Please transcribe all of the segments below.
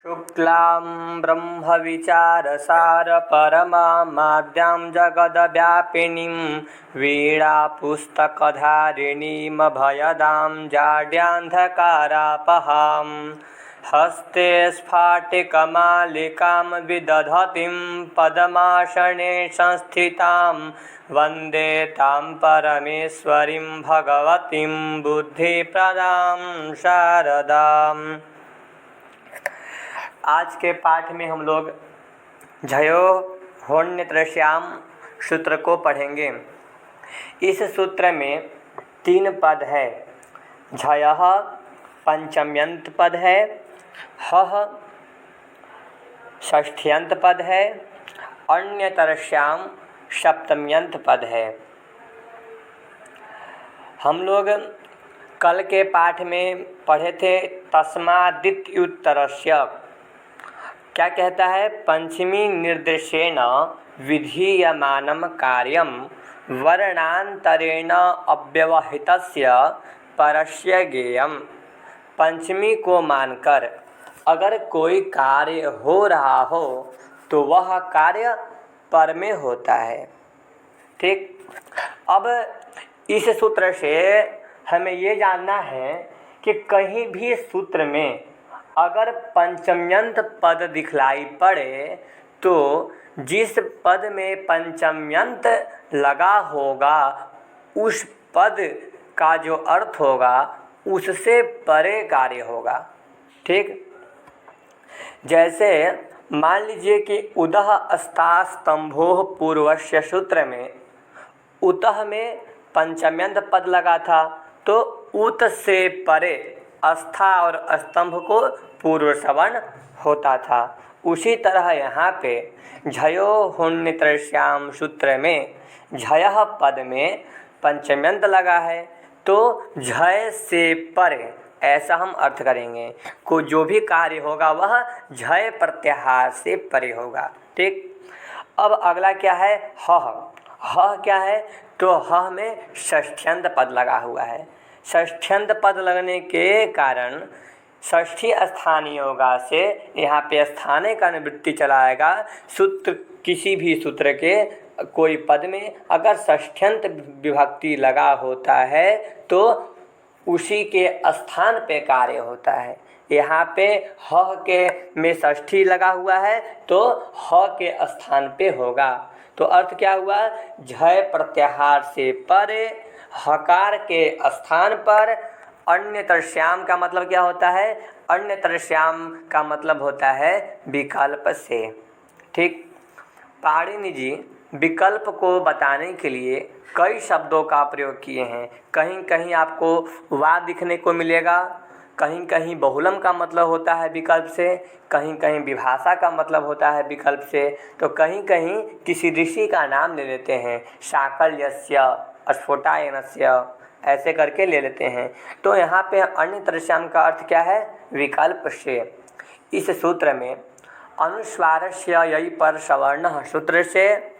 शुक्लां ब्रह्मविचारसारपरमाद्यां जगद्व्यापिनीं वीणापुस्तकधारिणीमभयदां जाड्यान्धकारापहां हस्ते स्फाटिकमालिकां विदधतीं पद्मासने संस्थितां वन्दे तां परमेश्वरीं भगवतीं बुद्धिप्रदां शारदाम्। आज के पाठ में हम लोग झयो होन्यत्रश्याम सूत्र को पढ़ेंगे। इस सूत्र में 3 पद है। झयः पंचम्यंत पद है, हः षष्ठ्यंत पद है, अन्यतरश्याम सप्तम्यंत पद है। हम लोग कल के पाठ में पढ़े थे तस्मादित्युत्तरस्य। क्या कहता है? पंचमी निर्देशेन विधीयमानं कार्यं वर्णांतरेण अव्यवहितस्य परस्य ज्ञेयम्। पंचमी को मानकर अगर कोई कार्य हो रहा हो तो वह कार्य पर में होता है। ठीक। अब इस सूत्र से हमें ये जानना है कि कहीं भी सूत्र में अगर पंचम्यंत पद दिखलाई पड़े तो जिस पद में पंचम्यंत लगा होगा उस पद का जो अर्थ होगा उससे परे कार्य होगा। ठीक। जैसे मान लीजिए कि उदः अस्तास्तंभोः पूर्वस्य सूत्र में उतः में पंचम्यंत पद लगा था तो उत से परे अस्था और स्तंभ को पूर्व सवर्ण होता था। उसी तरह यहाँ पे झयो होन्यत्रश्याम सूत्र में झयः पद में पंचम्यंत लगा है तो झय से परे ऐसा हम अर्थ करेंगे। को जो भी कार्य होगा वह झय प्रत्याहार से परे होगा। ठीक। अब अगला क्या है? हः। हः क्या है? तो हः में षष्ठ्यंत पद लगा हुआ है। षष्ठ्यंत पद लगने के कारण षष्ठी स्थानीय योगा से यहाँ पे स्थाने का निवृत्ति चलाएगा। सूत्र किसी भी सूत्र के कोई पद में अगर षष्ठ्यंत विभक्ति लगा होता है तो उसी के स्थान पे कार्य होता है। यहाँ पे ह के में षष्ठी लगा हुआ है तो ह के स्थान पे होगा। तो अर्थ क्या हुआ? झय प्रत्याहार से परे हकार के स्थान पर। अन्यतरश्याम का मतलब क्या होता है? अन्यतरश्याम का मतलब होता है विकल्प से। ठीक। पाणिनि जी विकल्प को बताने के लिए कई शब्दों का प्रयोग किए हैं। कहीं कहीं आपको वा दिखने को मिलेगा, कहीं कहीं बहुलम का मतलब होता है विकल्प से, कहीं कहीं विभाषा का मतलब होता है विकल्प से, तो कहीं कहीं किसी ऋषि का नाम ले लेते हैं। शाकल्यस्य, स्फोटायनस्य ऐसे करके ले लेते हैं। तो यहाँ पे अन्यतरश्याम का अर्थ क्या है? विकल्प से। इस सूत्र में अनुस्वारस्य ययि पर सवर्णः सूत्र से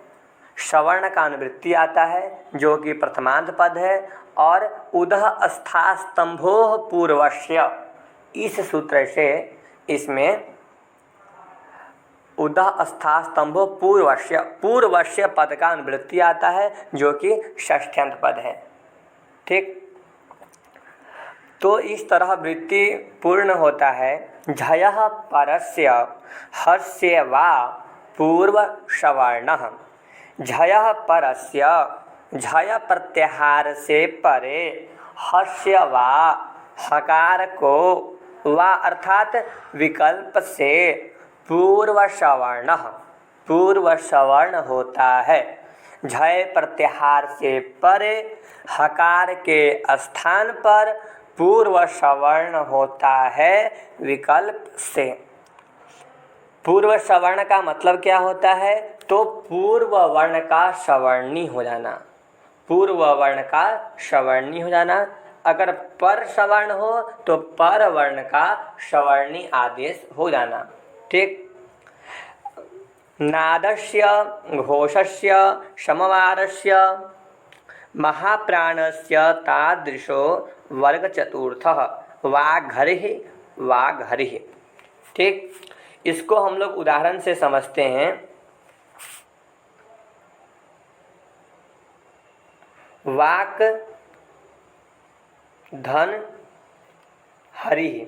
सवर्ण का अनुवृत्ति आता है जो कि प्रथमांत पद है। और उदः अस्तास्तंभोः पूर्वस्य इस सूत्र से इसमें उदः अस्तास्तंभोः पूर्वस्य पद का अनुवृत्ति आता है जो कि षष्ठ्यंत पद है। ठीक। तो इस तरह वृत्ति पूर्ण होता है। झयः परस्य हस्य वा पूर्व सवर्णः। झयः परस्य झय प्रत्याहार से परे हस्य वा हकार को वा अर्थात विकल्प से पूर्व सवर्ण होता है। झय प्रत्याहार से परे हकार के स्थान पर पूर्व सवर्ण होता है विकल्प से। पूर्व सवर्ण का मतलब क्या होता है? तो पूर्व वर्ण का सवर्णी हो जाना। पूर्व वर्ण का सवर्णी हो जाना। अगर पर सवर्ण हो तो पर वर्ण का सवर्णी आदेश हो जाना। ठीक। नादस्य घोषस्य समवारस्य महाप्राणस्य तादृशो वर्ग चतुर्थः वाघरिः। ठीक। इसको हम लोग उदाहरण से समझते हैं। वाक धन हरि,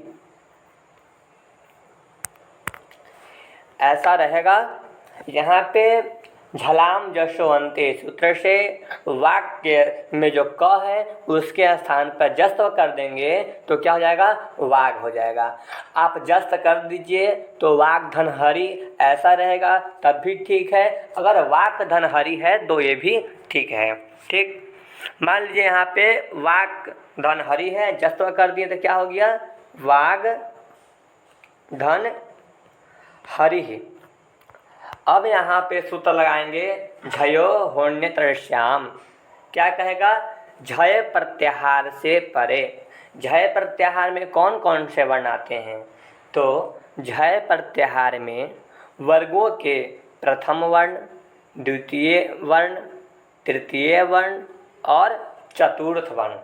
ऐसा रहेगा। यहाँ पे झलाम जशोवंते सूत्र से वाक्य में जो क है उसके स्थान पर जस्त कर देंगे तो क्या हो जाएगा, वाग हो जाएगा। आप जस्त कर दीजिए तो वाक धन हरि ऐसा रहेगा, तब भी ठीक है। अगर वाक धन हरि है तो ये भी ठीक है। ठीक, मान लीजिए यहाँ पे वाक धन हरि है, जस्त कर दिए तो क्या हो गया, वाग धन हरि। अब यहाँ पे सूत्र लगाएंगे झयो होन्य तरश्याम। क्या कहेगा, झय प्रत्याहार से परे। झय प्रत्याहार में कौन कौन से वर्ण आते हैं, तो झय प्रत्याहार में वर्गों के प्रथम वर्ण, द्वितीय वर्ण, तृतीय वर्ण और चतुर्थ वर्ण,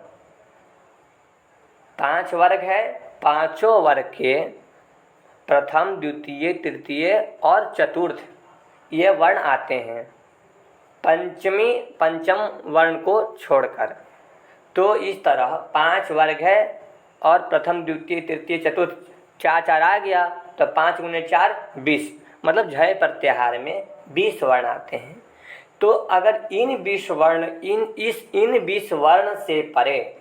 5 वर्ग है। पांचों वर्ग के प्रथम, द्वितीय, तृतीय और चतुर्थ ये वर्ण आते हैं पंचम वर्ण को छोड़कर। तो इस तरह 5 वर्ग है और प्रथम, द्वितीय, तृतीय, चतुर्थ 4 आ गया तो 5 गुने 4 20, मतलब झय प्रत्याहार में 20 वर्ण आते हैं। तो अगर इन 20 वर्ण से परे,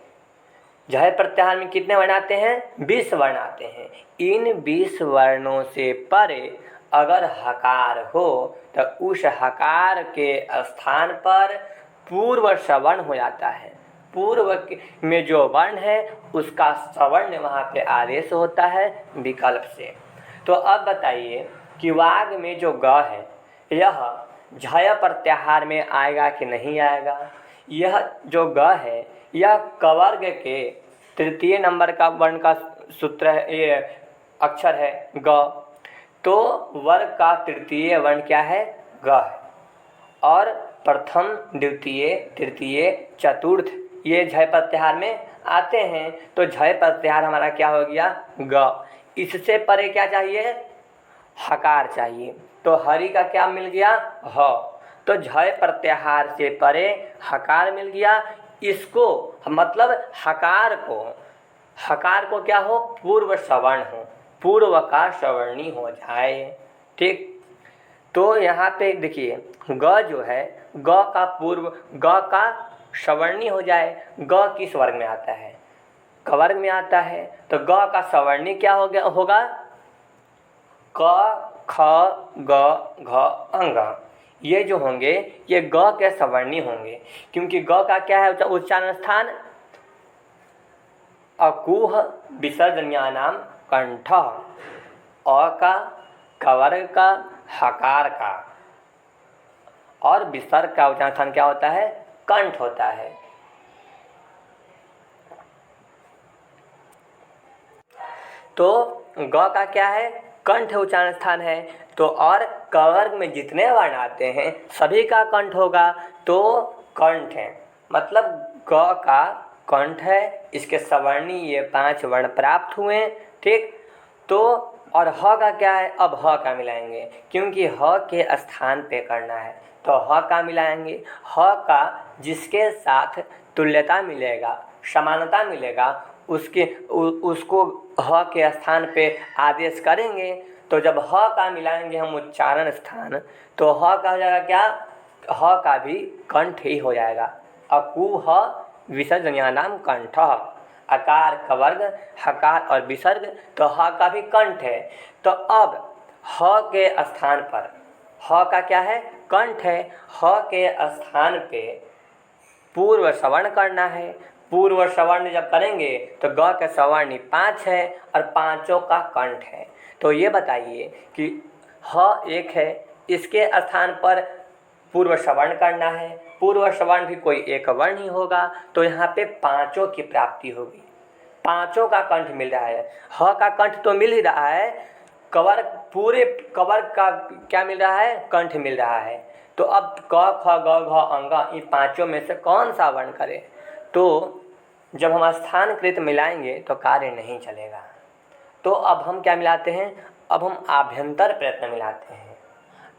झय प्रत्याहार में कितने वर्ण आते हैं, 20 वर्ण आते हैं। इन 20 वर्णों से परे अगर हकार हो तो उस हकार के स्थान पर पूर्व सवर्ण हो जाता है। पूर्व में जो वर्ण है उसका सवर्ण वहाँ पे आदेश होता है विकल्प से। तो अब बताइए कि वाग में जो ग है यह झय प्रत्याहार में आएगा कि नहीं आएगा। यह जो ग है यह कवर्ग के तृतीय नंबर का वर्ण का सूत्र है, ये अक्षर है ग। तो वर्ग का तृतीय वर्ण क्या है, ग है। और प्रथम, द्वितीय, तृतीय, चतुर्थ ये झय प्रत्याहार में आते हैं। तो झय प्रत्याहार हमारा क्या हो गया, ग। इससे परे क्या चाहिए, हकार चाहिए। तो हरि का क्या मिल गया, ह। तो झय प्रत्याहार से परे हकार मिल गया। इसको मतलब हकार को क्या हो, पूर्व सवर्ण हो, पूर्व का सवर्णी हो जाए। ठीक, तो यहाँ पे देखिए ग जो है, ग का पूर्व, ग का सवर्णी हो जाए। ग किस वर्ग में आता है, क वर्ग में आता है। तो ग का सवर्णी क्या हो गया होगा, क ख ग घ अंग, ये जो होंगे ये ग के सवर्णी होंगे। क्योंकि ग का क्या है उच्चारण स्थान, अकुह विसर्जन्यानाम कंठ, अ का, कवर्ग का, हकार का, और विसर्ग का उच्चारण स्थान क्या होता है, कंठ होता है। तो ग का क्या है, कंठ उच्चारण स्थान है। तो और कवर्ग में जितने वर्ण आते हैं सभी का कंठ होगा, तो कंठ है, मतलब ग का कंठ है। इसके सवर्णी ये 5 वर्ण प्राप्त हुए। ठीक, तो और ह का क्या है, अब ह का मिलाएंगे, क्योंकि ह के स्थान पे करना है तो ह का मिलाएंगे। ह का जिसके साथ तुल्यता मिलेगा, समानता मिलेगा, उसको ह के स्थान पे आदेश करेंगे। तो जब ह का मिलाएंगे हम उच्चारण स्थान, तो ह का हो जाएगा क्या, ह का भी कंठ ही हो जाएगा। अकुह विसर्जन्यानाम कंठ, अकार कवर्ग, हकार और विसर्ग, तो ह का भी कंठ है। तो अब ह के स्थान पर, ह का क्या है, कंठ है, ह के स्थान पे पूर्व सवर्ण करना है। पूर्व सवर्ण जब करेंगे तो ग के सवर्ण 5 है और पांचों का कंठ है। तो ये बताइए कि ह एक है, इसके स्थान पर पूर्व सवर्ण करना है। पूर्व सवर्ण भी कोई एक वर्ण ही होगा, तो यहाँ पे पांचों की प्राप्ति होगी, पांचों का कंठ मिल रहा है। ह का कंठ तो मिल ही रहा है, कवर्ग, पूरे कवर्ग का क्या मिल रहा है, कंठ मिल रहा है। तो अब क ख ग घ अंग, इन पांचों में से कौन सा वर्ण करें। तो जब हम स्थानकृत मिलाएंगे तो कार्य नहीं चलेगा। तो अब हम क्या मिलाते हैं, अब हम आभ्यंतर प्रयत्न मिलाते हैं।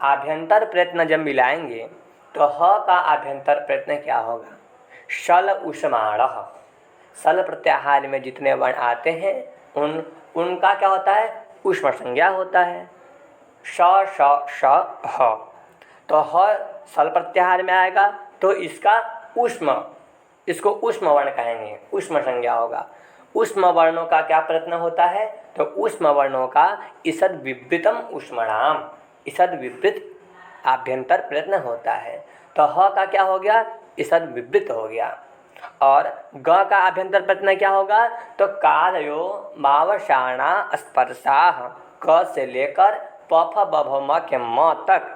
आभ्यंतर प्रयत्न जब मिलाएंगे तो ह का आभ्यंतर प्रयत्न क्या होगा? शल उष्माणः। सल प्रत्याहार में जितने वर्ण आते हैं उनका क्या होता है? उष्म संज्ञा होता है। श श श ह। तो ह सल प्रत्याहार में आएगा तो इसको उष्म वर्ण कहेंगे, उष्म संज्ञा होगा। उष्म वर्णों का क्या प्रयत्न होता है? तो उष्म वर्णों का ईषद विवृतम उष्मणाम, ईषद विवृत आभ्यंतर प्रयत्न होता है। तो ह का क्या हो गया? ईषद विवृत हो गया। और ग का आभ्यंतर प्रयत्न क्या होगा? तो कालयो मावशाणा स्पर्शाः, क से लेकर प फ ब भ म के म तक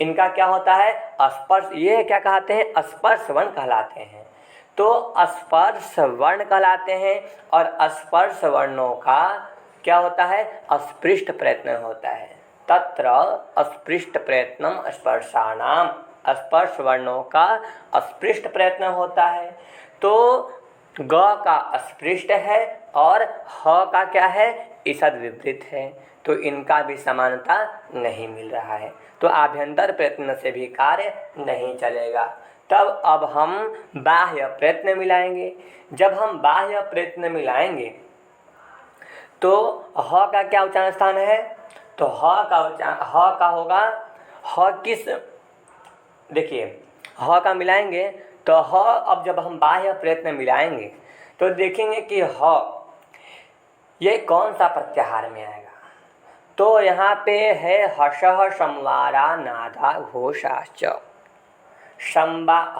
इनका क्या होता है? स्पर्श। ये क्या कहते हैं? स्पर्श वर्ण कहलाते हैं। तो स्पर्श वर्ण कहलाते हैं और स्पर्श वर्णों का क्या होता है? अस्पृष्ट प्रयत्न होता है। तत्र अस्पृष्ट प्रयत्नम स्पर्शाणाम, स्पर्श वर्णों का अस्पृष्ट प्रयत्न होता है। तो ग का अस्पृष्ट है और ह का क्या है? ईषद विपरीत है। तो इनका भी समानता नहीं मिल रहा है, तो आभ्यंतर प्रयत्न से भी कार्य नहीं चलेगा। तब अब हम बाह्य प्रयत्न मिलाएंगे। जब हम बाह्य प्रयत्न मिलाएंगे तो ह का क्या उच्चारण स्थान है? तो ह का होगा, ह किस, देखिए ह का मिलाएंगे तो ह, अब जब हम बाह्य प्रयत्न मिलाएंगे तो देखेंगे कि ह ये कौन सा प्रत्याहार में आएगा। तो यहाँ पे है हर्षः संवारा नादा घोषाश्च।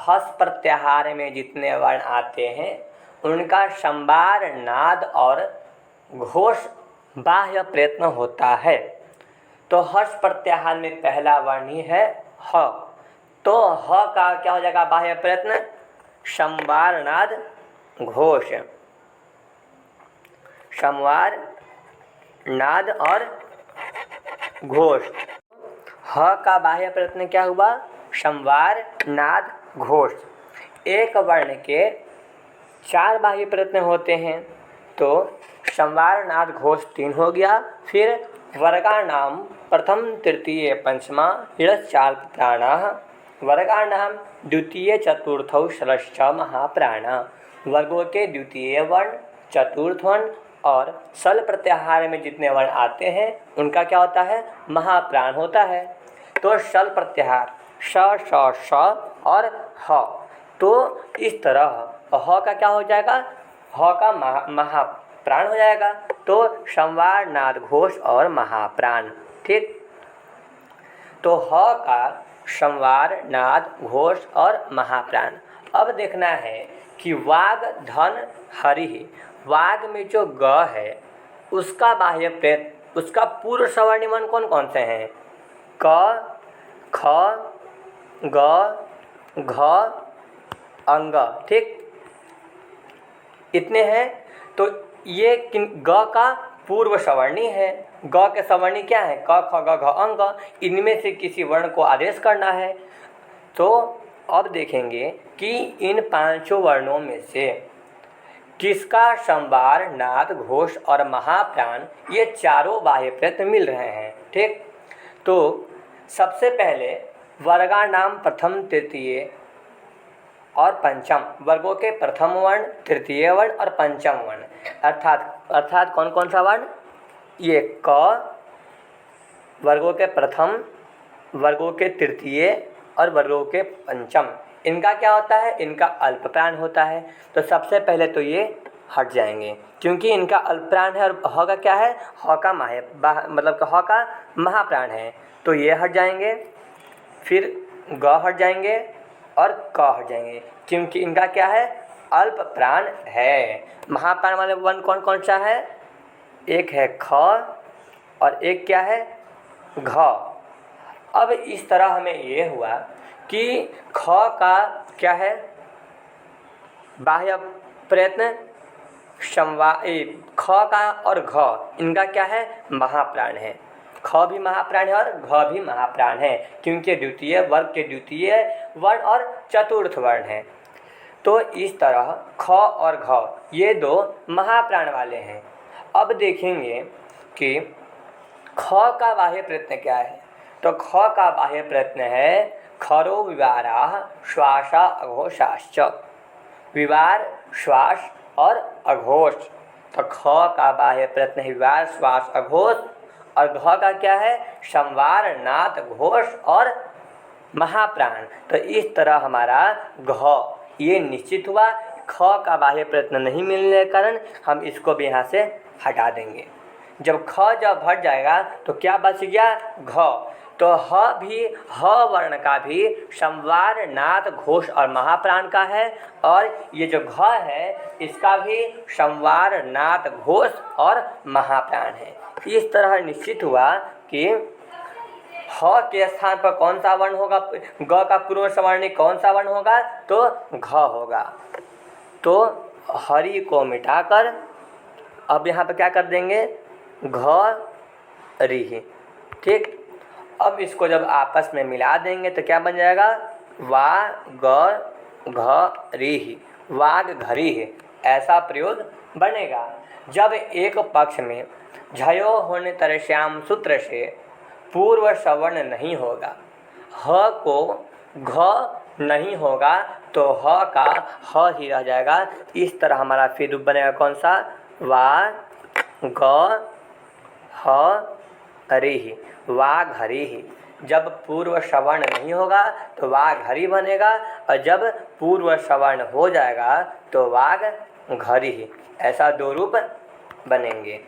हस प्रत्याहार में जितने वर्ण आते हैं उनका संवार, नाद और घोष बाह्य प्रयत्न होता है। तो हर्ष प्रत्याहार में पहला वर्ण ही है ह। तो ह का क्या हो जाएगा बाह्य प्रयत्न? संवार, नाद, घोष। संवार, नाद और घोष। ह का बाह्य प्रयत्न क्या हुआ? संवार, नाद, घोष। एक वर्ण के 4 बाह्य प्रयत्न होते हैं। तो संवार, नाद, घोष 3 हो गया। फिर वर्गाणाम प्रथम तृतीय पंचमा षट् प्राणाः, वर्गाणाम द्वितीय चतुर्थौ षट् महाप्राणाः। वर्गों के द्वितीय वर्ण, चतुर्थ वर्ण और सल प्रत्याहार में जितने वर्ण आते हैं उनका क्या होता है? महाप्राण होता है। तो सल प्रत्याहार श श श और ह। तो इस तरह ह का क्या हो जाएगा? ह का महाप्राण हो जाएगा। तो संवार, नाद, घोष और महाप्राण। ठीक। तो ह का संवार, नाद, घोष और महाप्राण। अब देखना है कि वाग, धन, हरि, वाग में जो ग है उसका बाह्य प्रयत्न, उसका पूर्व सवर्णिमन कौन कौन से हैं? क, ख, ग, घ, अंग। ठीक, इतने हैं। तो ये ग का पूर्व सवर्णी है। ग के सवर्णी क्या है? क, ख, ग, घ, अंग। इनमें से किसी वर्ण को आदेश करना है। तो अब देखेंगे कि इन 5 वर्णों में से किसका संवार, नाद, घोष और महाप्राण ये चारों बाह्य प्रयत्न मिल रहे हैं। ठीक। तो सबसे पहले वर्गाणाम प्रथम, तृतीय और पंचम, वर्गों के प्रथम वर्ण, तृतीय वर्ण और पंचम वर्ण, अर्थात कौन कौन सा वर्ण? ये क, वर्गों के प्रथम, वर्गों के तृतीय और वर्गों के पंचम, इनका क्या होता है? इनका अल्प प्राण होता है। तो सबसे पहले तो ये हट जाएंगे क्योंकि इनका अल्प प्राण है और ह का क्या है? ह का मतलब ह का महाप्राण है, तो ये हट जाएंगे। फिर ग हट जाएंगे और क हट जाएंगे क्योंकि इनका क्या है? अल्प प्राण है। महाप्राण वाले वर्ण कौन कौन सा है? एक है ख और एक क्या है? घ। अब इस तरह हमें ये हुआ कि ख का क्या है? बाह्य प्रयत्न ख का और घ इनका क्या है? महाप्राण है। ख भी महाप्राण है और घ भी महाप्राण है क्योंकि द्वितीय वर्ग के द्वितीय वर्ण और चतुर्थ वर्ण है। तो इस तरह ख और घ ये 2 महाप्राण वाले हैं। अब देखेंगे कि ख का बाह्य प्रयत्न क्या है? तो ख का बाह्य प्रयत्न है खरो विवारा श्वासा अघोषाश्च। विवार, श्वास और अघोष। तो ख का बाह्य प्रयत्न है विवार, श्वास, अघोष। और घ का क्या है? संवार, नाद, घोष और महाप्राण। तो इस तरह हमारा घ ये निश्चित हुआ। ख का बाह्य प्रयत्न नहीं मिलने के कारण हम इसको भी यहाँ से हटा देंगे। जब जब हट जाएगा तो क्या बच गया? घ। तो ह वर्ण का भी संवार, नाद, घोष और महाप्राण का है। और ये जो घ है इसका भी संवार, नाद, घोष और महाप्राण है। इस तरह निश्चित हुआ कि ह के स्थान पर कौन सा वर्ण होगा? ग का पूर्व सवर्णी कौन सा वर्ण होगा? तो घ होगा। तो हरि को मिटाकर अब यहाँ पर क्या कर देंगे? घ रि। ठीक। अब इसको जब आपस में मिला देंगे तो क्या बन जाएगा? वा ग घ रि, वाग घरी है। ऐसा प्रयोग बनेगा। जब एक पक्ष में झयो होने तरश्याम सूत्र से पूर्व सवर्ण नहीं होगा, ह को घ नहीं होगा तो ह का ह ही रह जाएगा। इस तरह हमारा फिर रूप बनेगा कौन सा? वा ग ह रि, वाग हरि ही। जब पूर्व सवर्ण नहीं होगा तो वाग हरि बनेगा, और जब पूर्व सवर्ण हो जाएगा तो वाग घरी ही। ऐसा दो रूप बनेंगे।